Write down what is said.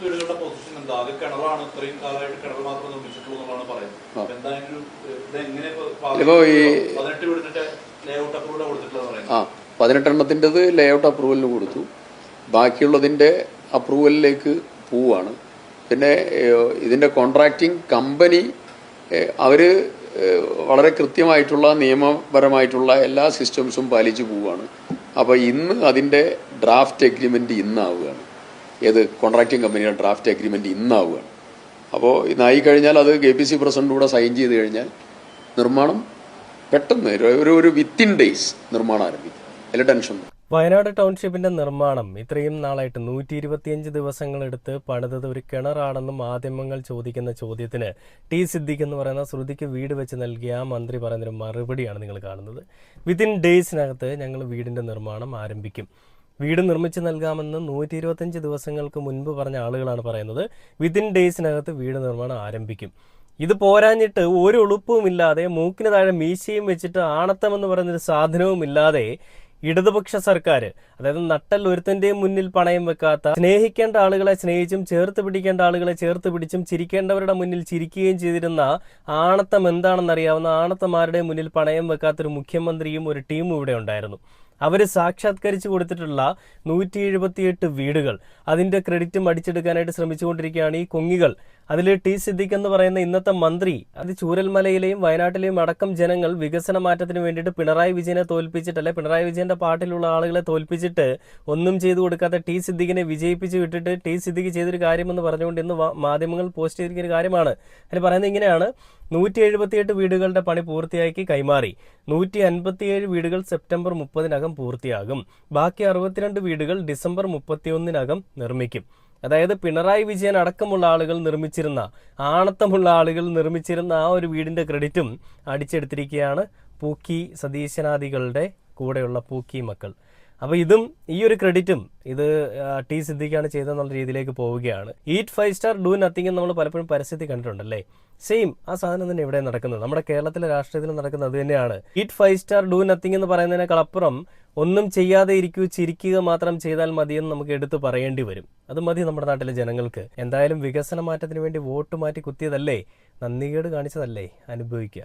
വീടുകളുടെ പൊസിഷൻ എന്താ? അത് കിണറാണ്, ഇത്രയും കാലമായിട്ട് കിണർ മാത്രം നിർമ്മിച്ചിട്ടുള്ളൂ എന്നുള്ളതാണ് പറയുന്നത്. എന്തായാലും ഇത് എങ്ങനെ 18 വീടിന്റെ ലേഔട്ട് അപ്രൂവൽ കൊടുത്തിട്ടുള്ളത് പറയുന്നത്? 18 ലേഔട്ട് അപ്രൂവലിന് കൊടുത്തു. ബാക്കിയുള്ളതിന്റെ അപ്രൂവലിലേക്ക് പോവുകയാണ്. പിന്നെ ഇതിന്റെ കോൺട്രാക്ടിങ് കമ്പനി അവര് വളരെ കൃത്യമായിട്ടുള്ള നിയമപരമായിട്ടുള്ള എല്ലാ സിസ്റ്റംസും പാലിച്ചു പോവുകയാണ്. അപ്പോൾ ഇന്ന് അതിന്റെ ഡ്രാഫ്റ്റ് എഗ്രിമെന്റ് ഇന്നാവുകയാണ്. ഏത് കോൺട്രാക്ടിങ് കമ്പനിയുടെ ഡ്രാഫ്റ്റ് എഗ്രിമെന്റ് ഇന്നാവുകയാണ്. അപ്പോൾ ഇന്നായി കഴിഞ്ഞാൽ അത് KPC പ്രസിഡന്റ് കൂടെ സൈൻ ചെയ്ത് കഴിഞ്ഞാൽ നിർമ്മാണം പെട്ടെന്ന് ഒരു വിത്തിൻ ഡേയ്സ് നിർമ്മാണം ആരംഭിക്കും. അതിൽ ടെൻഷൻ. വയനാട് ടൗൺഷിപ്പിന്റെ നിർമ്മാണം ഇത്രയും നാളായിട്ട് 125 ദിവസങ്ങളെടുത്ത് പണിതത് ഒരു കിണറാണെന്ന് മാധ്യമങ്ങൾ ചോദിക്കുന്ന ചോദ്യത്തിന് ടി സിദ്ദിഖ് എന്ന് പറയുന്ന ശ്രുതിക്ക് വീട് വെച്ച് നൽകിയ ആ മന്ത്രി പറയുന്നൊരു മറുപടിയാണ് നിങ്ങൾ കാണുന്നത്. വിത്തിൻ ഡേയ്സിനകത്ത് ഞങ്ങൾ വീടിന്റെ നിർമ്മാണം ആരംഭിക്കും. വീട് നിർമ്മിച്ച് നൽകാമെന്ന് 125 ദിവസങ്ങൾക്ക് മുൻപ് പറഞ്ഞ ആളുകളാണ് പറയുന്നത് വിത്തിൻ ഡേയ്സിനകത്ത് വീട് നിർമ്മാണം ആരംഭിക്കും. ഇത് പോരാഞ്ഞിട്ട് ഒരു ഉളുപ്പുമില്ലാതെ മൂക്കിന് താഴെ മീശയും വെച്ചിട്ട് ആണത്തമെന്ന് പറയുന്നൊരു സാധനവും ഇല്ലാതെ ഇടതുപക്ഷ സർക്കാർ, അതായത് നട്ടൽ ഒരുത്തന്റെയും മുന്നിൽ പണയം വെക്കാത്ത, സ്നേഹിക്കേണ്ട ആളുകളെ സ്നേഹിച്ചും ചേർത്ത് പിടിക്കേണ്ട ആളുകളെ ചേർത്ത് പിടിച്ചും ചിരിക്കേണ്ടവരുടെ മുന്നിൽ ചിരിക്കുകയും ചെയ്തിരുന്ന ആണത്തം എന്താണെന്നറിയാവുന്ന ആണത്തമാരുടെ മുന്നിൽ പണയം വെക്കാത്തൊരു മുഖ്യമന്ത്രിയും ഒരു ടീമും ഇവിടെ ഉണ്ടായിരുന്നു. അവർ സാക്ഷാത്കരിച്ചു കൊടുത്തിട്ടുള്ള 178 വീടുകൾ, അതിന്റെ ക്രെഡിറ്റും അടിച്ചെടുക്കാനായിട്ട് ശ്രമിച്ചുകൊണ്ടിരിക്കുകയാണ് ഈ കൊങ്ങികൾ. അതിൽ ടി സിദ്ദിഖ് എന്ന് പറയുന്ന ഇന്നത്തെ മന്ത്രി, അത് ചൂരൽമലയിലെയും വയനാട്ടിലെയും അടക്കം ജനങ്ങൾ വികസന മാറ്റത്തിന് വേണ്ടിയിട്ട് പിണറായി വിജയനെ തോൽപ്പിച്ചിട്ടല്ല, പിണറായി വിജയന്റെ പാർട്ടിയിലുള്ള ആളുകളെ തോൽപ്പിച്ചിട്ട് ഒന്നും ചെയ്തു കൊടുക്കാത്ത ടി സിദ്ദിഖിനെ വിജയിപ്പിച്ച് വിട്ടിട്ട് ടി സിദ്ദിഖ് ചെയ്തൊരു കാര്യമെന്ന് പറഞ്ഞുകൊണ്ട് ഇന്ന് മാധ്യമങ്ങൾ പോസ്റ്റ് ചെയ്തിരിക്കുന്ന കാര്യമാണ്. അതിൽ പറയുന്നത് ഇങ്ങനെയാണ്: 178 വീടുകളുടെ പണി പൂർത്തിയാക്കി കൈമാറി. 157 വീടുകൾ സെപ്റ്റംബർ 30-നകം പൂർത്തിയാകും. ബാക്കി 62 വീടുകൾ ഡിസംബർ 31-നകം നിർമ്മിക്കും. അതായത് പിണറായി വിജയൻ അടക്കമുള്ള ആളുകൾ നിർമ്മിച്ചിരുന്ന, ആണത്തമുള്ള ആളുകൾ നിർമ്മിച്ചിരുന്ന ആ ഒരു വീടിന്റെ ക്രെഡിറ്റും അടിച്ചെടുത്തിരിക്കുകയാണ് പൂക്കി സതീശനാദികളുടെ കൂടെയുള്ള പൂക്കി മക്കൾ. അപ്പോൾ ഇതും ഈ ഒരു ക്രെഡിറ്റും ഇത് ടി സിദ്ദിഖാണ് ചെയ്തതെന്നുള്ള രീതിയിലേക്ക് പോവുകയാണ്. ഈറ്റ് 5 സ്റ്റാർ ഡു നത്തിങ് എന്ന് നമ്മൾ പലപ്പോഴും പരസ്യത്തിൽ കണ്ടിട്ടുണ്ടല്ലേ. സെയിം ആ സാധനം തന്നെ ഇവിടെ നടക്കുന്നത്, നമ്മുടെ കേരളത്തിലെ രാഷ്ട്രീയത്തിൽ നടക്കുന്നത് അത് തന്നെയാണ്. ഈറ്റ് 5 സ്റ്റാർ ഡു നത്തിങ് എന്ന് പറയുന്നതിനേക്കാൾ അപ്പുറം ഒന്നും ചെയ്യാതെ ഇരിക്കൂ, ചിരിക്കുക മാത്രം ചെയ്താൽ മതിയെന്ന് നമുക്ക് എടുത്തു പറയേണ്ടി വരും. അത് മതി നമ്മുടെ നാട്ടിലെ ജനങ്ങൾക്ക്. എന്തായാലും വികസന മാറ്റത്തിന് വേണ്ടി വോട്ട് മാറ്റി കുത്തിയതല്ലേ, നന്ദികേട് കാണിച്ചതല്ലേ, അനുഭവിക്കുക.